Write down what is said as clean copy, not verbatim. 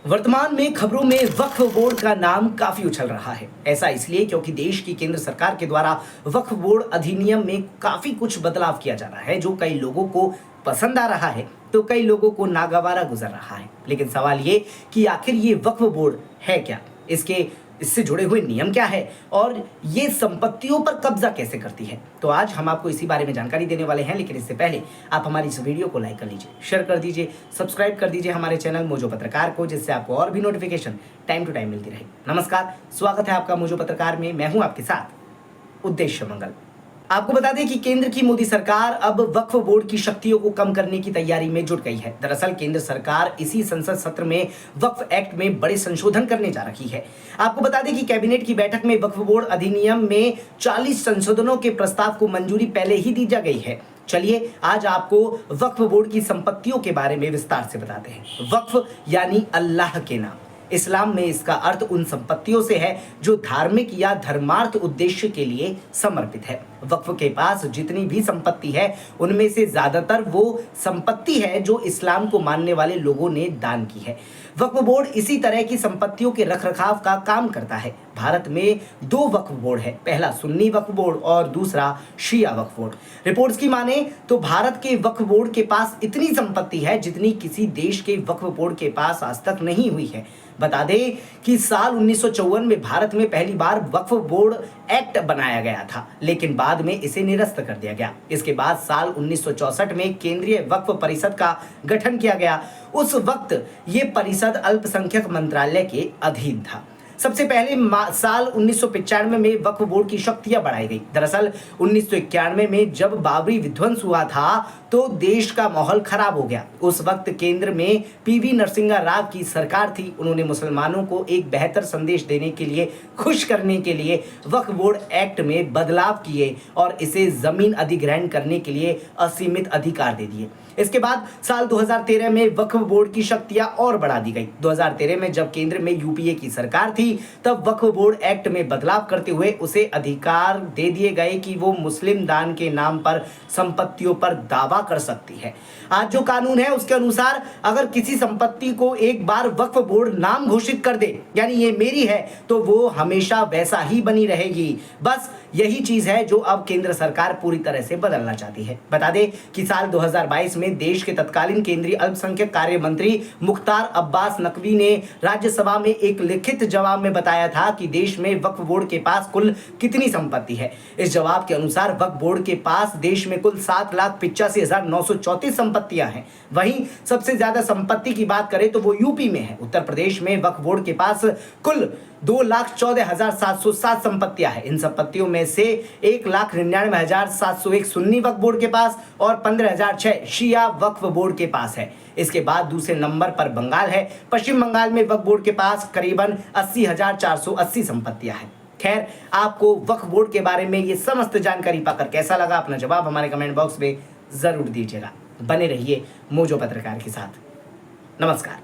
वर्तमान में खबरों में वक्फ बोर्ड का नाम काफी उछल रहा है। ऐसा इसलिए क्योंकि देश की केंद्र सरकार के द्वारा वक्फ बोर्ड अधिनियम में काफी कुछ बदलाव किया जा रहा है, जो कई लोगों को पसंद आ रहा है तो कई लोगों को नागवारा गुजर रहा है। लेकिन सवाल ये कि आखिर ये वक्फ बोर्ड है क्या, इससे जुड़े हुए नियम क्या है और ये संपत्तियों पर कब्जा कैसे करती है। तो आज हम आपको इसी बारे में जानकारी देने वाले हैं। लेकिन इससे पहले आप हमारी इस वीडियो को लाइक कर लीजिए, शेयर कर दीजिए, सब्सक्राइब कर दीजिए हमारे चैनल मोजो पत्रकार को, जिससे आपको और भी नोटिफिकेशन टाइम टू टाइम मिलती रहे। नमस्कार, स्वागत है आपका मोजो पत्रकार में। मैं हूं आपके साथ उद्देश्य मंगल। आपको बता दें कि केंद्र की मोदी सरकार अब वक्फ बोर्ड की शक्तियों को कम करने की तैयारी में जुट गई है। दरअसल केंद्र सरकार इसी संसद सत्र में वक्फ एक्ट में बड़े संशोधन करने जा रही है। आपको बता दें कि कैबिनेट की बैठक में वक्फ बोर्ड अधिनियम में 40 संशोधनों के प्रस्ताव को मंजूरी पहले ही दी जा गई है। चलिए आज आपको वक्फ बोर्ड की संपत्तियों के बारे में विस्तार से बताते हैं। वक्फ यानी अल्लाह के नाम। इस्लाम में इसका अर्थ उन संपत्तियों से है जो धार्मिक या धर्मार्थ उद्देश्य के लिए समर्पित है। वक्फ के पास जितनी भी संपत्ति है उनमें से ज्यादातर वो संपत्ति है जो इस्लाम को मानने वाले लोगों ने दान की है। वक्फ बोर्ड इसी तरह की संपत्तियों के रखरखाव का काम करता है। भारत में 2 वक्फ बोर्ड है, पहला सुन्नी वक्फ बोर्ड और दूसरा शिया वक्फ बोर्ड। रिपोर्ट्स की माने तो भारत के वक्फ बोर्ड के पास इतनी संपत्ति है जितनी किसी देश के वक्फ बोर्ड के पास आज तक नहीं हुई है। बता दें कि साल 1954 में भारत में पहली बार वक्फ बोर्ड एक्ट बनाया गया था, लेकिन बाद में इसे निरस्त कर दिया गया। इसके बाद साल 1964 में केंद्रीय वक्फ परिषद का गठन किया गया। उस वक्त ये परिषद अल्पसंख्यक मंत्रालय के अधीन था। सबसे पहले साल 1995 में वक्फ बोर्ड की शक्तियां बढ़ाई गई। दरअसल 1991 में जब बाबरी विध्वंस हुआ था तो देश का माहौल खराब हो गया। उस वक्त केंद्र में पीवी नरसिम्हा राव की सरकार थी। उन्होंने मुसलमानों को एक बेहतर संदेश देने के लिए, खुश करने के लिए वक्फ बोर्ड एक्ट में बदलाव किए और इसे जमीन अधिग्रहण करने के लिए असीमित अधिकार दे दिए। इसके बाद साल 2013 में वक्फ बोर्ड की शक्तियां और बढ़ा दी गई। 2013 में जब केंद्र में यूपीए की सरकार थी तब वक्फ बोर्ड एक्ट में बदलाव करते हुए उसे अधिकार दे दिए गए कि वो मुस्लिम दान के नाम पर संपत्तियों पर दावा कर सकती है। आज जो कानून है उसके अनुसार अगर किसी संपत्ति को एक बार वक्फ बोर्ड नाम घोषित कर दे, यानी ये मेरी है, तो वो हमेशा वैसा ही बनी रहेगी। बस यही चीज है जो अब केंद्र सरकार पूरी तरह से बदलना चाहती है। बता दें कि साल 2022 में देश के तत्कालीन केंद्रीय अल्पसंख्यक कार्य मंत्री मुख्तार अब्बास नकवी ने राज्यसभा में एक लिखित जवाब में बताया था कि देश में वक्फ बोर्ड के पास कुल कितनी संपत्ति है। इस जवाब के अनुसार वक्फ बोर्ड के पास देश में कुल 7,85,934 संपत्तियां हैं। वहीं सबसे ज्यादा संपत्ति की बात करें तो वो यूपी में है। उत्तर प्रदेश में वक्फ बोर्ड के पास कुल 2,14,707 संपत्तियां हैं। इन संपत्तियों में से 1,99,701 सुन्नी वक्फ बोर्ड के पास और 15,006 शिया वक्फ बोर्ड के पास है। इसके बाद दूसरे नंबर पर बंगाल है। पश्चिम बंगाल में वक्फ बोर्ड के पास करीबन 80,480 संपत्तियां हैं। खैर, आपको वक्फ बोर्ड के बारे में ये समस्त जानकारी पाकर कैसा लगा, अपना जवाब हमारे कमेंट बॉक्स में जरूर दीजिएगा। बने रहिए मोजो पत्रकार के साथ। नमस्कार।